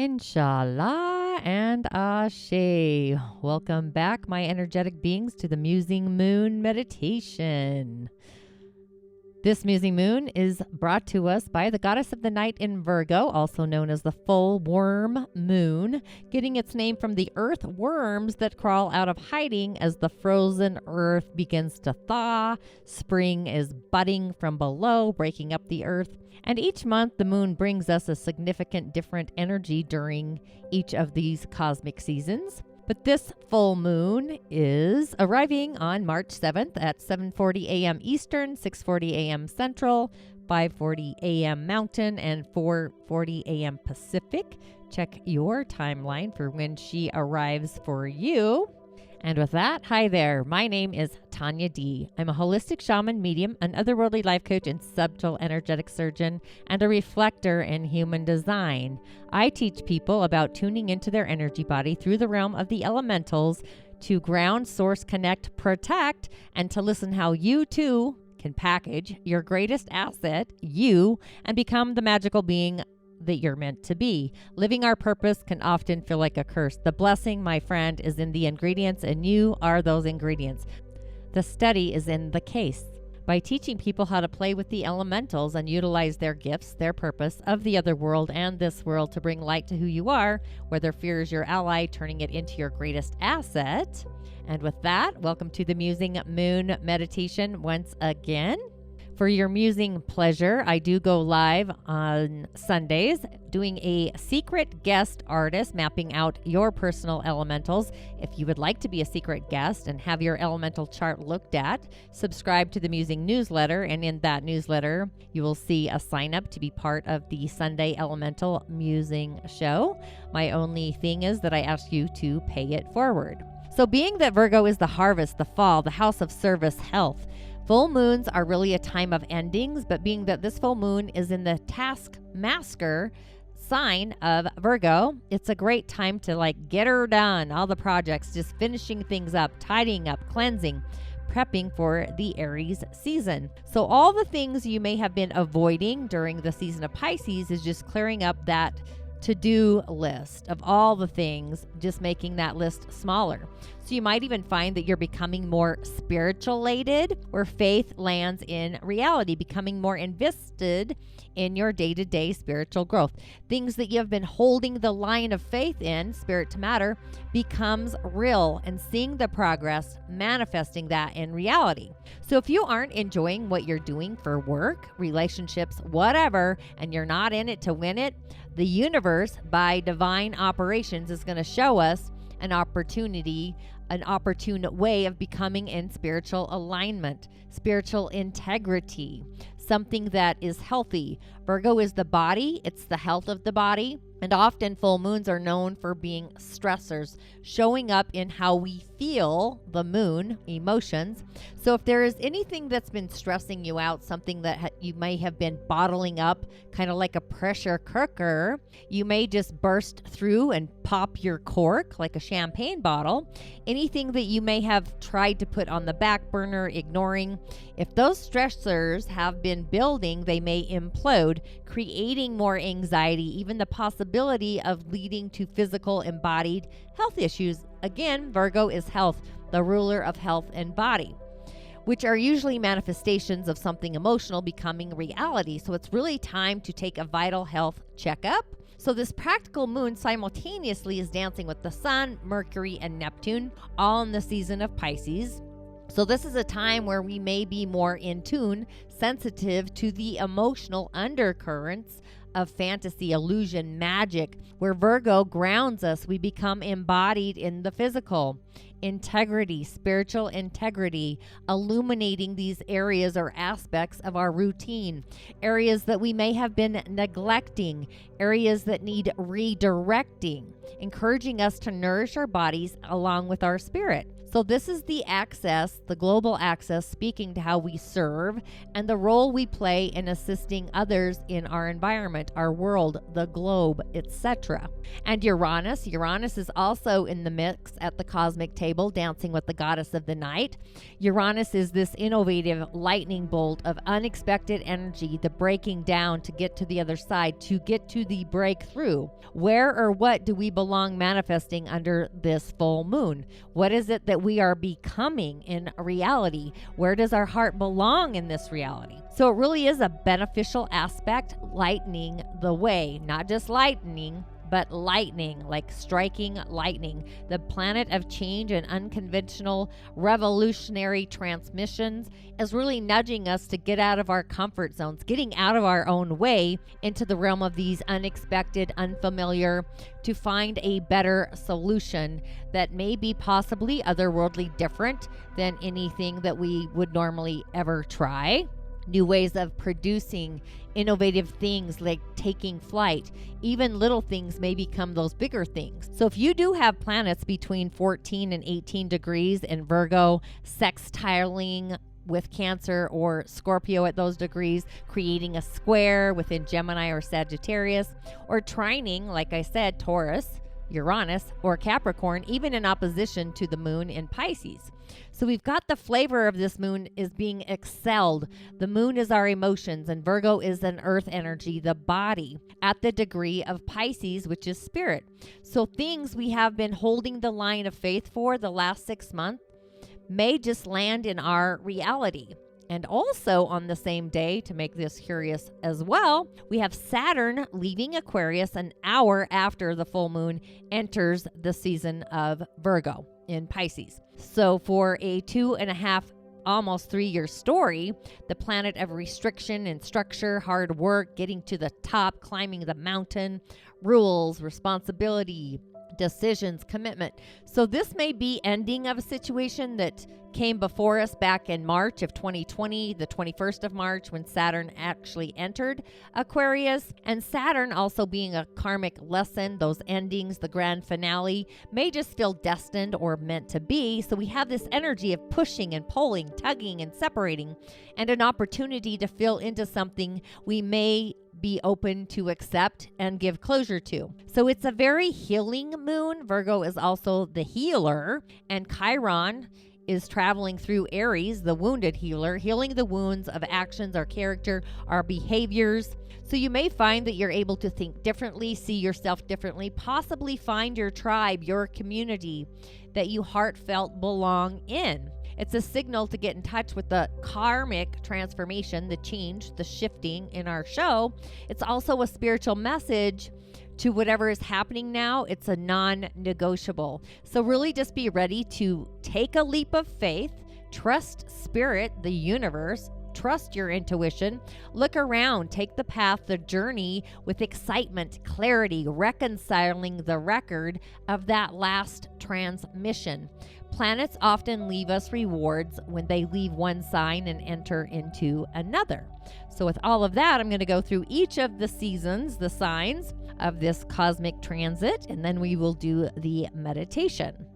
Inshallah and Ashe. Welcome back, my energetic beings, to the Musing Moon Meditation. This Musing Moon is brought to us by the goddess of the night in Virgo, also known as the full worm moon, getting its name from the earth worms that crawl out of hiding as the frozen earth begins to thaw. Spring is budding from below, breaking up the earth. And each month, the moon brings us a significant different energy during each of these cosmic seasons. But this full moon is arriving on March 7th at 7:40 a.m. Eastern, 6:40 a.m. Central, 5:40 a.m. Mountain, and 4:40 a.m. Pacific. Check your timeline for when she arrives for you. And with that, hi there. My name is Tonya D. I'm a holistic shaman medium, an otherworldly life coach and subtle energetic surgeon, and a reflector in human design. I teach people about tuning into their energy body through the realm of the elementals to ground, source, connect, protect, and to listen how you too can package your greatest asset, you, and become the magical being that you're meant to be. Living our purpose can often feel like a curse. The blessing, my friend, is in the ingredients, and you are those ingredients. The study is in the case. By teaching people how to play with the elementals and utilize their gifts, their purpose of the other world and this world to bring light to who you are, whether fear is your ally, turning it into your greatest asset. And with that, welcome to the Musing Moon Meditation once again. For your musing pleasure, I do go live on Sundays doing a secret guest artist mapping out your personal elementals. If you would like to be a secret guest and have your elemental chart looked at, subscribe to the Musing newsletter, and in that newsletter, you will see a sign up to be part of the Sunday Elemental Musing show. My only thing is that I ask you to pay it forward. So being that Virgo is the harvest, the fall, the house of service, health, full moons are really a time of endings, but being that this full moon is in the taskmaster sign of Virgo, it's a great time to get her done. All the projects, just finishing things up, tidying up, cleansing, prepping for the Aries season. So all the things you may have been avoiding during the season of Pisces is just clearing up that to-do list of all the things, just making that list smaller. So you might even find that you're becoming more spiritualated, where faith lands in reality, becoming more invested in your day-to-day spiritual growth. Things that you have been holding the line of faith in, spirit to matter, becomes real, and seeing the progress, manifesting that in reality. So if you aren't enjoying what you're doing for work, relationships, whatever, and you're not in it to win it, the universe, by divine operations, is going to show us an opportunity, an opportune way of becoming in spiritual alignment, spiritual integrity, something that is healthy. Virgo is the body, it's the health of the body, and often full moons are known for being stressors, showing up in how we feel the moon, emotions. So if there is anything that's been stressing you out, something that you may have been bottling up, kind of like a pressure cooker, you may just burst through and pop your cork like a champagne bottle. Anything that you may have tried to put on the back burner, ignoring, if those stressors have been building, they may implode, creating more anxiety, even the possibility of leading to physical embodied health issues. Again, Virgo is health, the ruler of health and body, which are usually manifestations of something emotional becoming reality. So it's really time to take a vital health checkup. So this practical moon simultaneously is dancing with the sun, Mercury, and Neptune, all in the season of Pisces. So this is a time where we may be more in tune, sensitive to the emotional undercurrents of fantasy, illusion, magic. Where Virgo grounds us, we become embodied in the physical. Integrity, spiritual integrity, illuminating these areas or aspects of our routine, areas that we may have been neglecting, areas that need redirecting, encouraging us to nourish our bodies along with our spirit. So this is the access, the global access, speaking to how we serve and the role we play in assisting others in our environment, our world, the globe, etc. And Uranus is also in the mix at the cosmic table, dancing with the goddess of the night. Uranus is this innovative lightning bolt of unexpected energy, the breaking down to get to the other side, to get to the breakthrough. Where or what do we belong manifesting under this full moon? What is it that we are becoming in reality? Where does our heart belong in this reality? So it really is a beneficial aspect, lightening the way, not just lightning, but lightning, like striking lightning. The planet of change and unconventional revolutionary transmissions is really nudging us to get out of our comfort zones, getting out of our own way into the realm of these unexpected, unfamiliar, to find a better solution that may be possibly otherworldly, different than anything that we would normally ever try. New ways of producing innovative things like taking flight. Even little things may become those bigger things. So if you do have planets between 14 and 18 degrees in Virgo, sextiling with Cancer or Scorpio at those degrees, creating a square within Gemini or Sagittarius, or trining, like I said, Taurus, Uranus, or Capricorn, even in opposition to the moon in Pisces. So we've got the flavor of this moon is being excelled. The moon is our emotions, and Virgo is an earth energy, the body, at the degree of Pisces, which is spirit. So things we have been holding the line of faith for the last 6 months may just land in our reality. And also on the same day, to make this curious as well, we have Saturn leaving Aquarius an hour after the full moon enters the season of Virgo in Pisces. So for a 2.5, almost 3-year story, the planet of restriction and structure, hard work, getting to the top, climbing the mountain, rules, responsibility, decisions, commitment. So this may be ending of a situation that came before us back in March of 2020, the 21st of March, when Saturn actually entered Aquarius. And Saturn also being a karmic lesson, those endings, the grand finale, may just feel destined or meant to be. So we have this energy of pushing and pulling, tugging and separating, and an opportunity to fill into something we may be open to accept and give closure to. So it's a very healing moon. Virgo is also the healer, and Chiron is traveling through Aries, the wounded healer, healing the wounds of actions, our character, our behaviors. So you may find that you're able to think differently, see yourself differently, possibly find your tribe, your community that you heartfelt belong in. It's a signal to get in touch with the karmic transformation, the change, the shifting in our show. It's also a spiritual message to whatever is happening now. It's a non-negotiable. So really just be ready to take a leap of faith, trust spirit, the universe, trust your intuition, look around, take the path, the journey with excitement, clarity, reconciling the record of that last transmission. Planets often leave us rewards when they leave one sign and enter into another. So with all of that, I'm going to go through each of the seasons, the signs of this cosmic transit, and then we will do the meditation.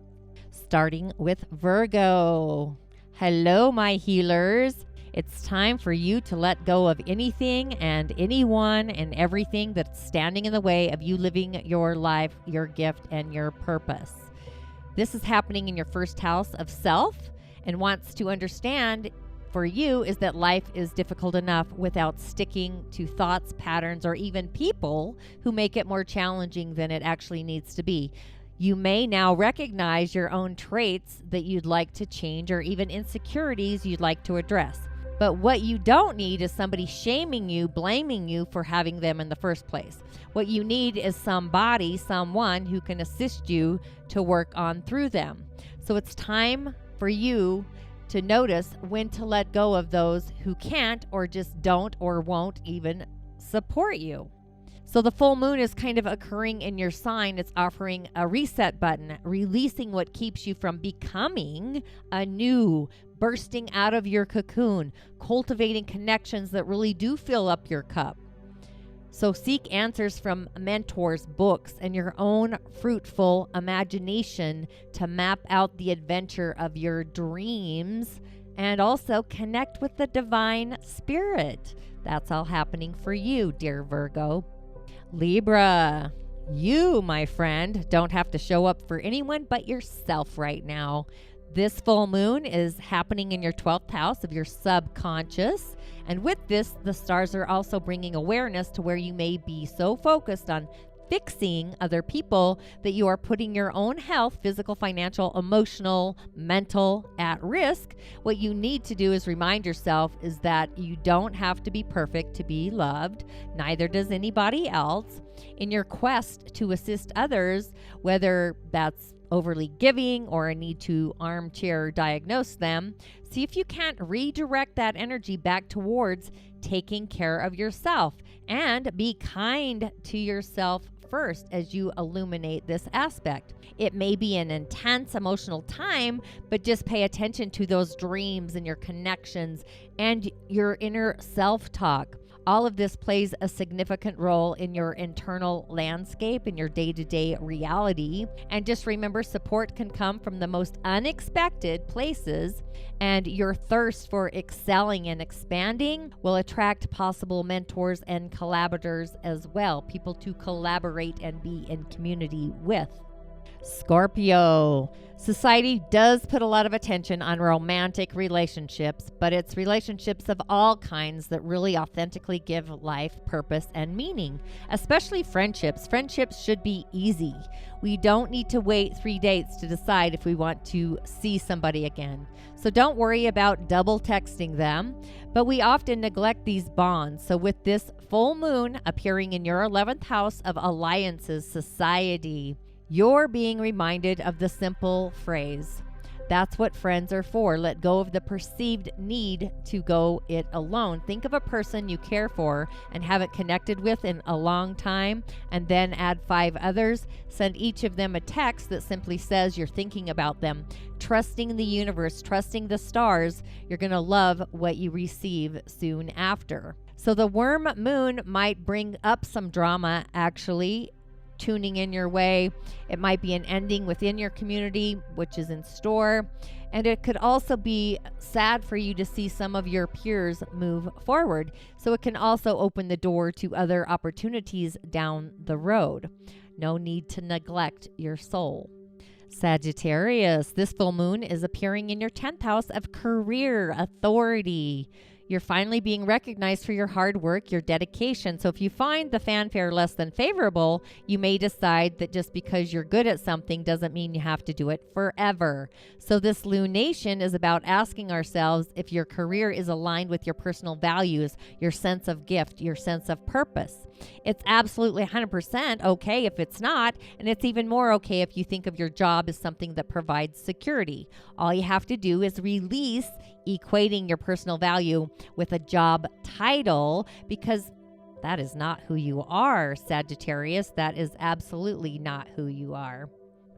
Starting with Virgo. Hello, my healers. It's time for you to let go of anything and anyone and everything that's standing in the way of you living your life, your gift, and your purpose. This is happening in your first house of self, and wants to understand for you is that life is difficult enough without sticking to thoughts, patterns, or even people who make it more challenging than it actually needs to be. You may now recognize your own traits that you'd like to change, or even insecurities you'd like to address. But what you don't need is somebody shaming you, blaming you for having them in the first place. What you need is somebody, someone who can assist you to work on through them. So it's time for you to notice when to let go of those who can't, or just don't, or won't even support you. So the full moon is kind of occurring in your sign. It's offering a reset button, releasing what keeps you from becoming anew, bursting out of your cocoon, cultivating connections that really do fill up your cup. So seek answers from mentors, books, and your own fruitful imagination to map out the adventure of your dreams, and also connect with the divine spirit. That's all happening for you, dear Virgo. Libra, you, my friend, don't have to show up for anyone but yourself right now. This full moon is happening in your 12th house of your subconscious. And with this, the stars are also bringing awareness to where you may be so focused on fixing other people that you are putting your own health, physical, financial, emotional, mental, at risk. What you need to do is remind yourself is that you don't have to be perfect to be loved. Neither does anybody else. In your quest to assist others, whether that's overly giving or a need to armchair diagnose them, see if you can't redirect that energy back towards taking care of yourself, and be kind to yourself first as you illuminate this aspect. It may be an intense emotional time, but just pay attention to those dreams and your connections and your inner self-talk. All of this plays a significant role in your internal landscape, in your day-to-day reality. And just remember, support can come from the most unexpected places, and your thirst for excelling and expanding will attract possible mentors and collaborators as well, people to collaborate and be in community with. Scorpio. Society does put a lot of attention on romantic relationships, but it's relationships of all kinds that really authentically give life purpose and meaning, especially friendships. Friendships should be easy. We don't need to wait 3 dates to decide if we want to see somebody again. So don't worry about double texting them, but we often neglect these bonds. So with this full moon appearing in your 11th house of alliances, society, you're being reminded of the simple phrase, that's what friends are for. Let go of the perceived need to go it alone. Think of a person you care for and haven't connected with in a long time, and then add 5 others. Send each of them a text that simply says you're thinking about them. Trusting the universe, trusting the stars, you're going to love what you receive soon after. So the worm moon might bring up some drama, actually, tuning in your way. It might be an ending within your community, which is in store. And it could also be sad for you to see some of your peers move forward. So it can also open the door to other opportunities down the road. No need to neglect your soul. Sagittarius, this full moon is appearing in your 10th house of career authority. You're finally being recognized for your hard work, your dedication. So if you find the fanfare less than favorable, you may decide that just because you're good at something doesn't mean you have to do it forever. So this lunation is about asking ourselves if your career is aligned with your personal values, your sense of gift, your sense of purpose. It's absolutely 100% okay if it's not, and it's even more okay if you think of your job as something that provides security. All you have to do is release equating your personal value with a job title, because that is not who you are, Sagittarius. That is absolutely not who you are.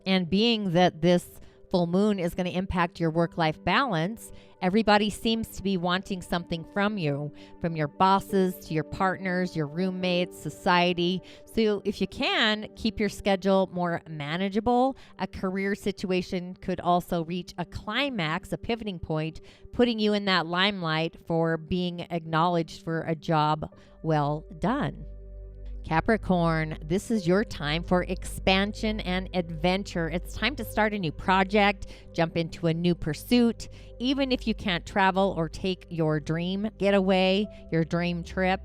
And being that this full moon is going to impact your work-life balance, everybody seems to be wanting something from you, from your bosses to your partners, your roommates, society. So if you can, keep your schedule more manageable. A career situation could also reach a climax, a pivoting point, putting you in that limelight for being acknowledged for a job well done. Capricorn, this is your time for expansion and adventure. It's time to start a new project, jump into a new pursuit. Even if you can't travel or take your dream getaway, your dream trip,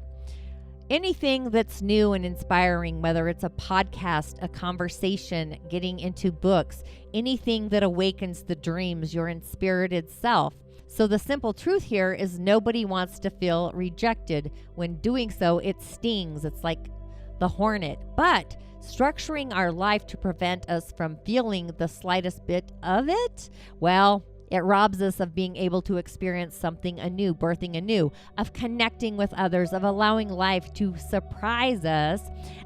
anything that's new and inspiring, whether it's a podcast, a conversation, getting into books, anything that awakens the dreams, your inspirited self. So the simple truth here is nobody wants to feel rejected. When doing so, it stings. It's like the hornet. But structuring our life to prevent us from feeling the slightest bit of it, well, it robs us of being able to experience something anew, birthing anew, of connecting with others, of allowing life to surprise us.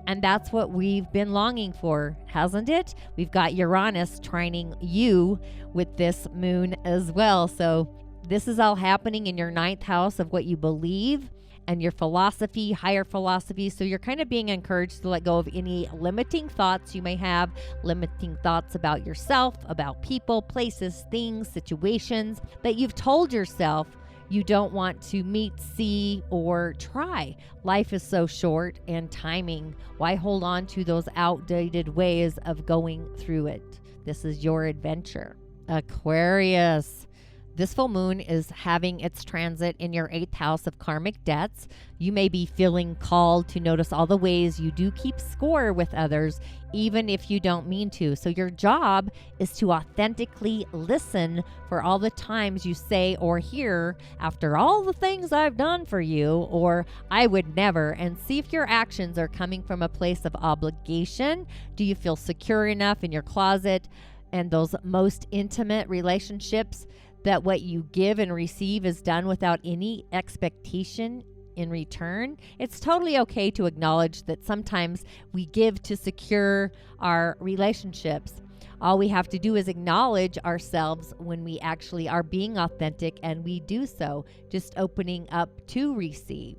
And that's what we've been longing for, hasn't it? We've got Uranus trining you with this moon as well. So this is all happening in your 9th house of what you believe. and your philosophy, higher philosophy. So you're kind of being encouraged to let go of any limiting thoughts you may have, limiting thoughts about yourself, about people, places, things, situations that you've told yourself you don't want to meet, see, or try. Life is so short, and timing. Why hold on to those outdated ways of going through it? This is your adventure. Aquarius. This full moon is having its transit in your 8th house of karmic debts. You may be feeling called to notice all the ways you do keep score with others, even if you don't mean to. So your job is to authentically listen for all the times you say or hear, after all the things I've done for you, or I would never, and see if your actions are coming from a place of obligation. Do you feel secure enough in your closet and those most intimate relationships that what you give and receive is done without any expectation in return? It's totally okay to acknowledge that sometimes we give to secure our relationships. All we have to do is acknowledge ourselves when we actually are being authentic, and we do so, just opening up to receive.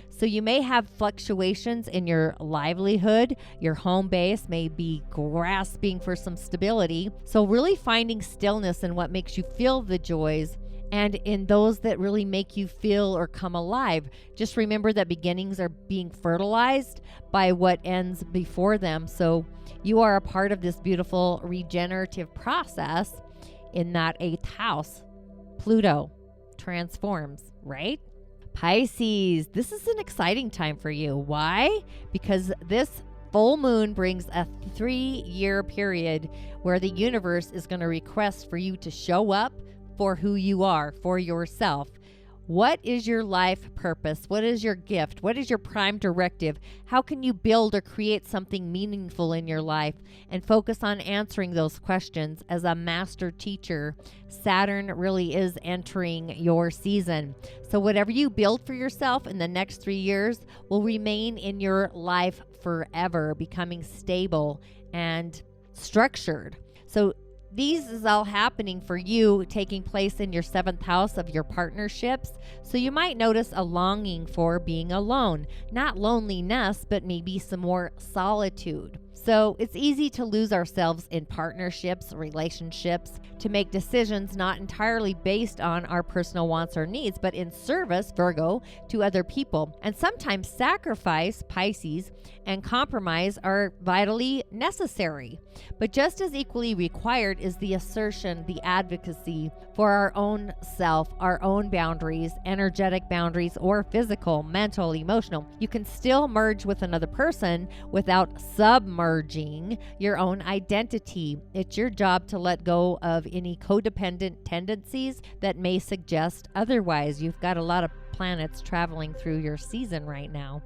So you may have fluctuations in your livelihood. Your home base may be grasping for some stability. So really finding stillness in what makes you feel the joys, and in those that really make you feel or come alive. Just remember that beginnings are being fertilized by what ends before them. So you are a part of this beautiful regenerative process in that 8th house. Pluto transforms, right? Pisces, this is an exciting time for you. Why? Because this full moon brings a 3-year period where the universe is going to request for you to show up for who you are, for yourself. What is your life purpose? What is your gift? What is your prime directive? How can you build or create something meaningful in your life? And focus on answering those questions as a master teacher. Saturn really is entering your season. So whatever you build for yourself in the next 3 years will remain in your life forever, becoming stable and structured. So these is all happening for you, taking place in your 7th house of your partnerships. So you might notice a longing for being alone, not loneliness, but maybe some more solitude. So it's easy to lose ourselves in partnerships, relationships, to make decisions not entirely based on our personal wants or needs, but in service, Virgo, to other people. And sometimes sacrifice, Pisces, and compromise are vitally necessary. But just as equally required is the assertion, the advocacy for our own self, our own boundaries, energetic boundaries, or physical, mental, emotional. You can still merge with another person without submerging your own identity. It's your job to let go of any codependent tendencies that may suggest otherwise. You've got a lot of planets traveling through your season right now.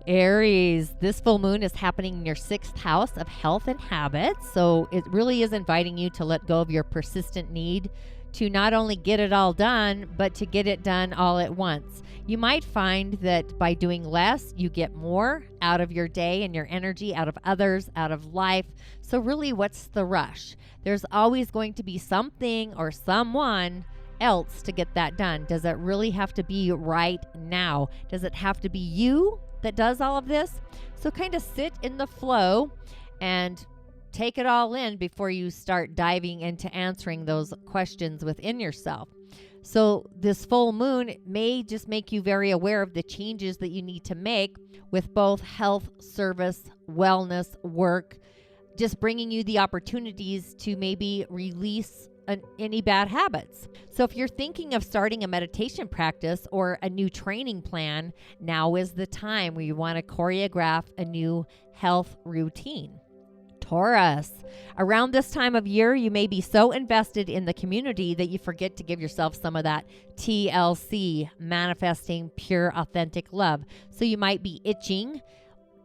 Aries, this full moon is happening in your 6th house of health and habits. So it really is inviting you to let go of your persistent need to not only get it all done, but to get it done all at once. You might find that by doing less, you get more out of your day and your energy, out of others, out of life. So really, what's the rush? There's always going to be something or someone else to get that done. Does it really have to be right now? Does it have to be you that does all of this? So kind of sit in the flow and take it all in before you start diving into answering those questions within yourself. So this full moon may just make you very aware of the changes that you need to make with both health, service, wellness, work, just bringing you the opportunities to maybe release any bad habits. So if you're thinking of starting a meditation practice or a new training plan, now is the time where you want to choreograph a new health routine. Taurus, around this time of year, you may be so invested in the community that you forget to give yourself some of that TLC, manifesting pure, authentic love. So you might be itching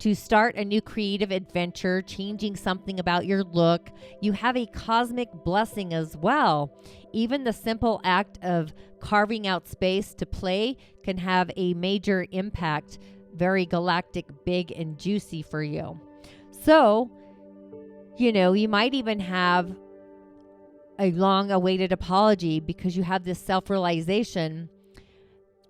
to start a new creative adventure, changing something about your look. You have a cosmic blessing as well. Even the simple act of carving out space to play can have a major impact, very galactic, big, and juicy for you. So, you might even have a long-awaited apology because you have this self-realization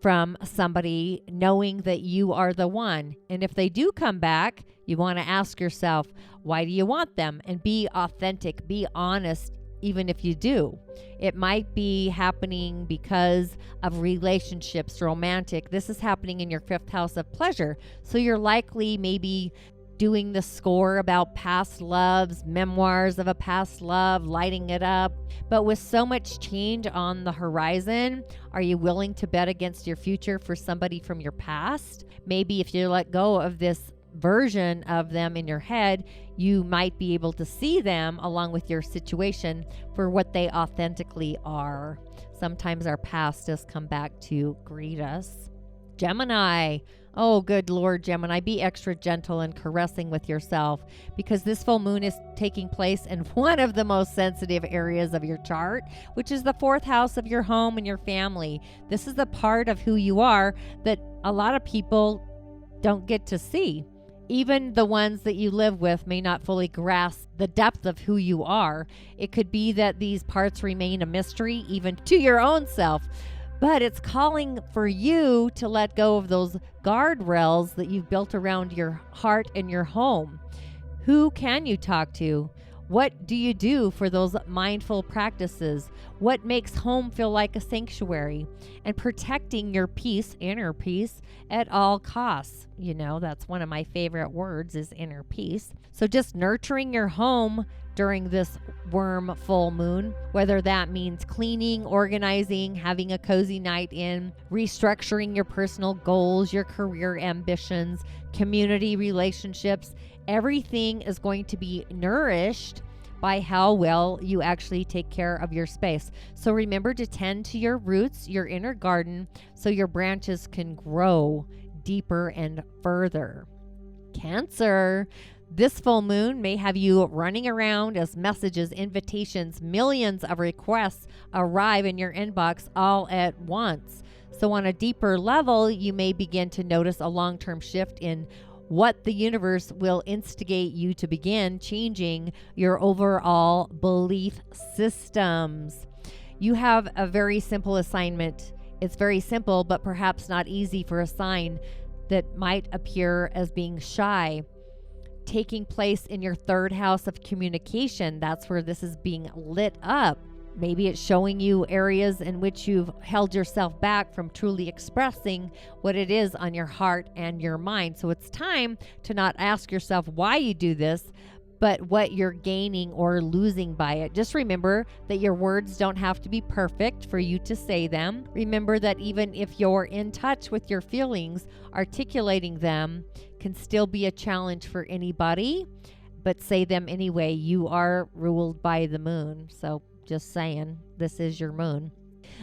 from somebody knowing that you are the one. And if they do come back, you want to ask yourself, why do you want them? And be authentic, be honest, even if you do. It might be happening because of relationships, romantic. This is happening in your 5th house of pleasure. So you're likely maybe doing the score about past loves, memoirs of a past love, lighting it up. But with so much change on the horizon, are you willing to bet against your future for somebody from your past? Maybe if you let go of this version of them in your head, you might be able to see them along with your situation for what they authentically are. Sometimes our past does come back to greet us. Gemini. Oh, good Lord, Gemini, be extra gentle and caressing with yourself, because this full moon is taking place in one of the most sensitive areas of your chart, which is the 4th house of your home and your family. This is the part of who you are that a lot of people don't get to see. Even the ones that you live with may not fully grasp the depth of who you are. It could be that these parts remain a mystery even to your own self. But it's calling for you to let go of those guardrails that you've built around your heart and your home. Who can you talk to? What do you do for those mindful practices? What makes home feel like a sanctuary? And protecting your peace, inner peace, at all costs. You know, that's one of my favorite words, is inner peace. So just nurturing your home during this worm full moon, whether that means cleaning, organizing, having a cozy night in, restructuring your personal goals, your career ambitions, community relationships, everything is going to be nourished by how well you actually take care of your space. So remember to tend to your roots, your inner garden, so your branches can grow deeper and further. Cancer. This full moon may have you running around as messages, invitations, millions of requests arrive in your inbox all at once. So on a deeper level, you may begin to notice a long-term shift in what the universe will instigate you to begin changing your overall belief systems. You have a very simple assignment. It's very simple, but perhaps not easy for a sign that might appear as being shy. Taking place in your 3rd house of communication. That's where this is being lit up. Maybe it's showing you areas in which you've held yourself back from truly expressing what it is on your heart and your mind. So it's time to not ask yourself why you do this, but what you're gaining or losing by it. Just remember that your words don't have to be perfect for you to say them. Remember that even if you're in touch with your feelings, articulating them can still be a challenge for anybody, but say them anyway. You are ruled by the moon. So just saying, this is your moon.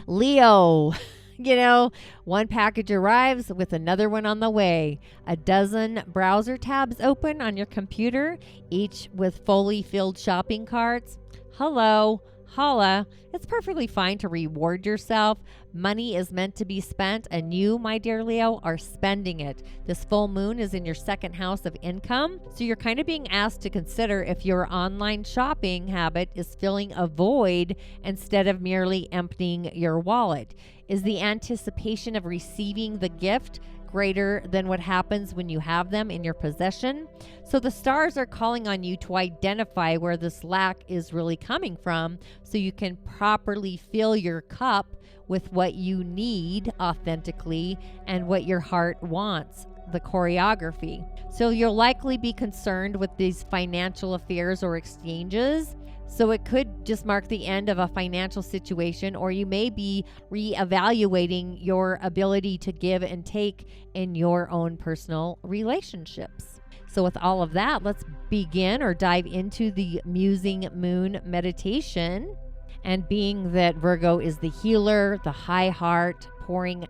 Leo. You know, one package arrives with another one on the way. A dozen browser tabs open on your computer, each with fully filled shopping carts. Hello, holla. It's perfectly fine to reward yourself. Money is meant to be spent, and you, my dear Leo, are spending it. This full moon is in your 2nd house of income, so you're kind of being asked to consider if your online shopping habit is filling a void instead of merely emptying your wallet. Is the anticipation of receiving the gift greater than what happens when you have them in your possession? So the stars are calling on you to identify where this lack is really coming from, so you can properly fill your cup with what you need authentically and what your heart wants, the choreography. So you'll likely be concerned with these financial affairs or exchanges. So it could just mark the end of a financial situation, or you may be reevaluating your ability to give and take in your own personal relationships. So with all of that, let's begin or dive into the musing moon meditation. And being that Virgo is the healer, the high heart, pouring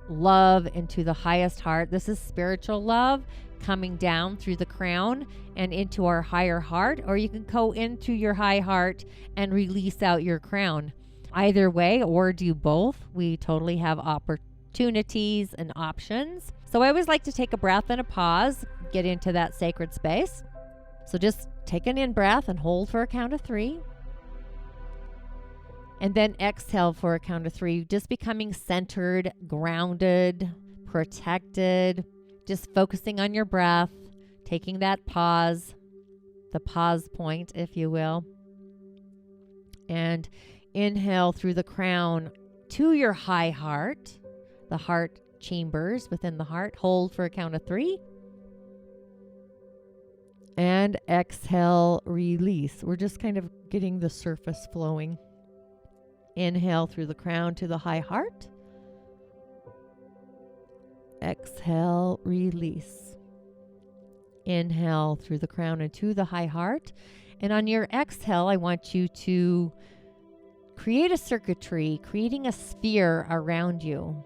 love into the highest heart. This is spiritual love coming down through the crown and into our higher heart, or you can go into your high heart and release out your crown. Either way, or do both. We totally have opportunities and options. So I always like to take a breath and a pause, get into that sacred space. So just take an in breath and hold for a count of 3. And then exhale for a count of 3, just becoming centered, grounded, protected, just focusing on your breath, taking that pause, the pause point, if you will. And inhale through the crown to your high heart, the heart chambers within the heart. Hold for a count of 3. And exhale, release. We're just kind of getting the surface flowing. Inhale through the crown to the high heart. Exhale, release. Inhale through the crown and to the high heart. And on your exhale, I want you to create a circuitry, creating a sphere around you,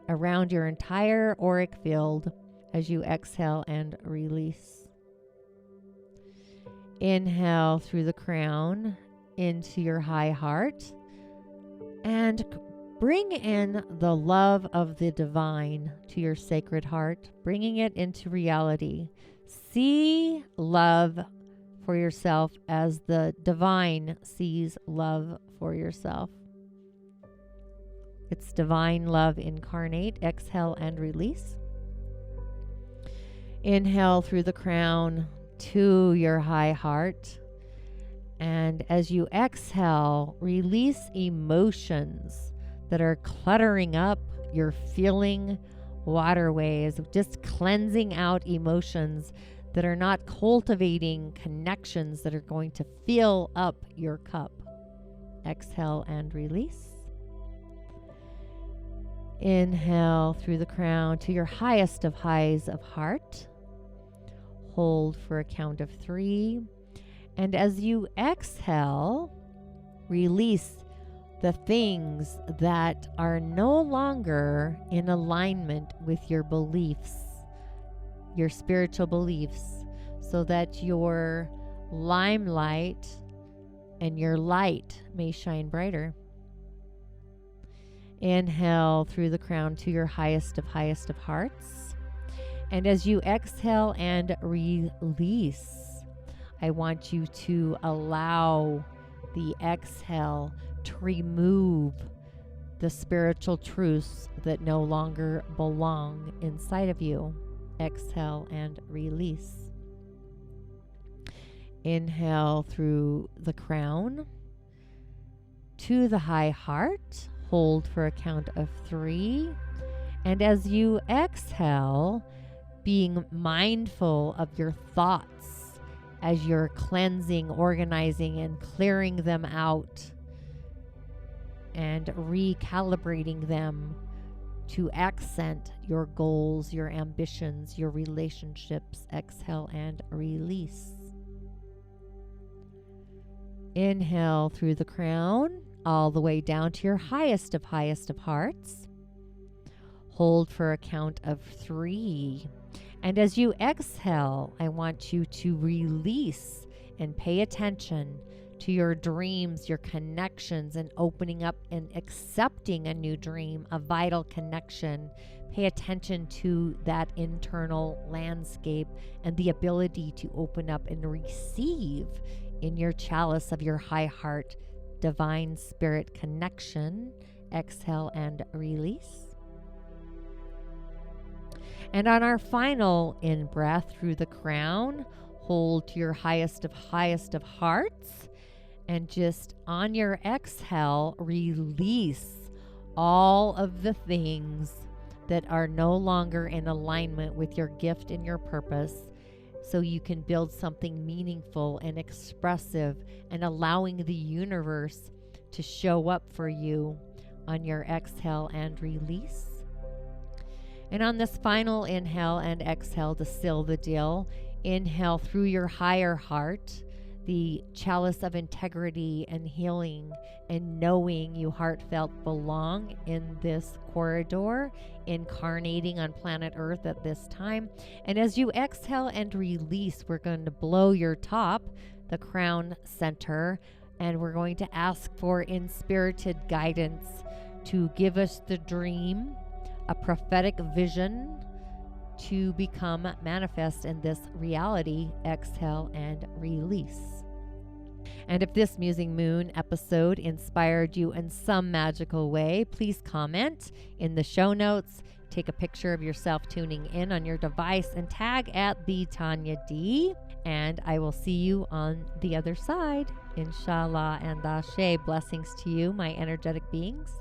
around your entire auric field as you exhale and release. Inhale through the crown into your high heart and bring in the love of the divine to your sacred heart, bringing it into reality. See love for yourself as the divine sees love for yourself. It's divine love incarnate. Exhale and release. Inhale through the crown to your high heart. And as you exhale, release emotions that are cluttering up your feeling waterways, just cleansing out emotions that are not cultivating connections that are going to fill up your cup. Exhale and release. Inhale through the crown to your highest of highs of heart. Hold for a count of 3. And as you exhale, release the things that are no longer in alignment with your beliefs, your spiritual beliefs, so that your limelight and your light may shine brighter. Inhale through the crown to your highest of hearts. And as you exhale and release, I want you to allow the exhale to remove the spiritual truths that no longer belong inside of you. Exhale and release. Inhale through the crown to the high heart. Hold for a count of 3. And as you exhale, being mindful of your thoughts as you're cleansing, organizing, and clearing them out and recalibrating them to accent your goals, your ambitions, your relationships. Exhale and release. Inhale through the crown all the way down to your highest of hearts. Hold for a count of 3. And as you exhale, I want you to release and pay attention to your dreams, your connections, and opening up and accepting a new dream, a vital connection. Pay attention to that internal landscape and the ability to open up and receive in your chalice of your high heart, divine spirit connection. Exhale and release. And on our final in-breath through the crown, hold to your highest of hearts. And just on your exhale, release all of the things that are no longer in alignment with your gift and your purpose, so you can build something meaningful and expressive, and allowing the universe to show up for you on your exhale and release. And on this final inhale and exhale to seal the deal, inhale through your higher heart, the chalice of integrity and healing and knowing you heartfelt belong in this corridor, incarnating on planet Earth at this time. And as you exhale and release, we're going to blow your top, the crown center, and we're going to ask for inspirited guidance to give us the dream, a prophetic vision to become manifest in this reality. Exhale and release. And if this Musing Moon episode inspired you in some magical way, please comment in the show notes. Take a picture of yourself tuning in on your device and tag at the Tonya D. And I will see you on the other side. Inshallah and Ashe. Blessings to you, my energetic beings.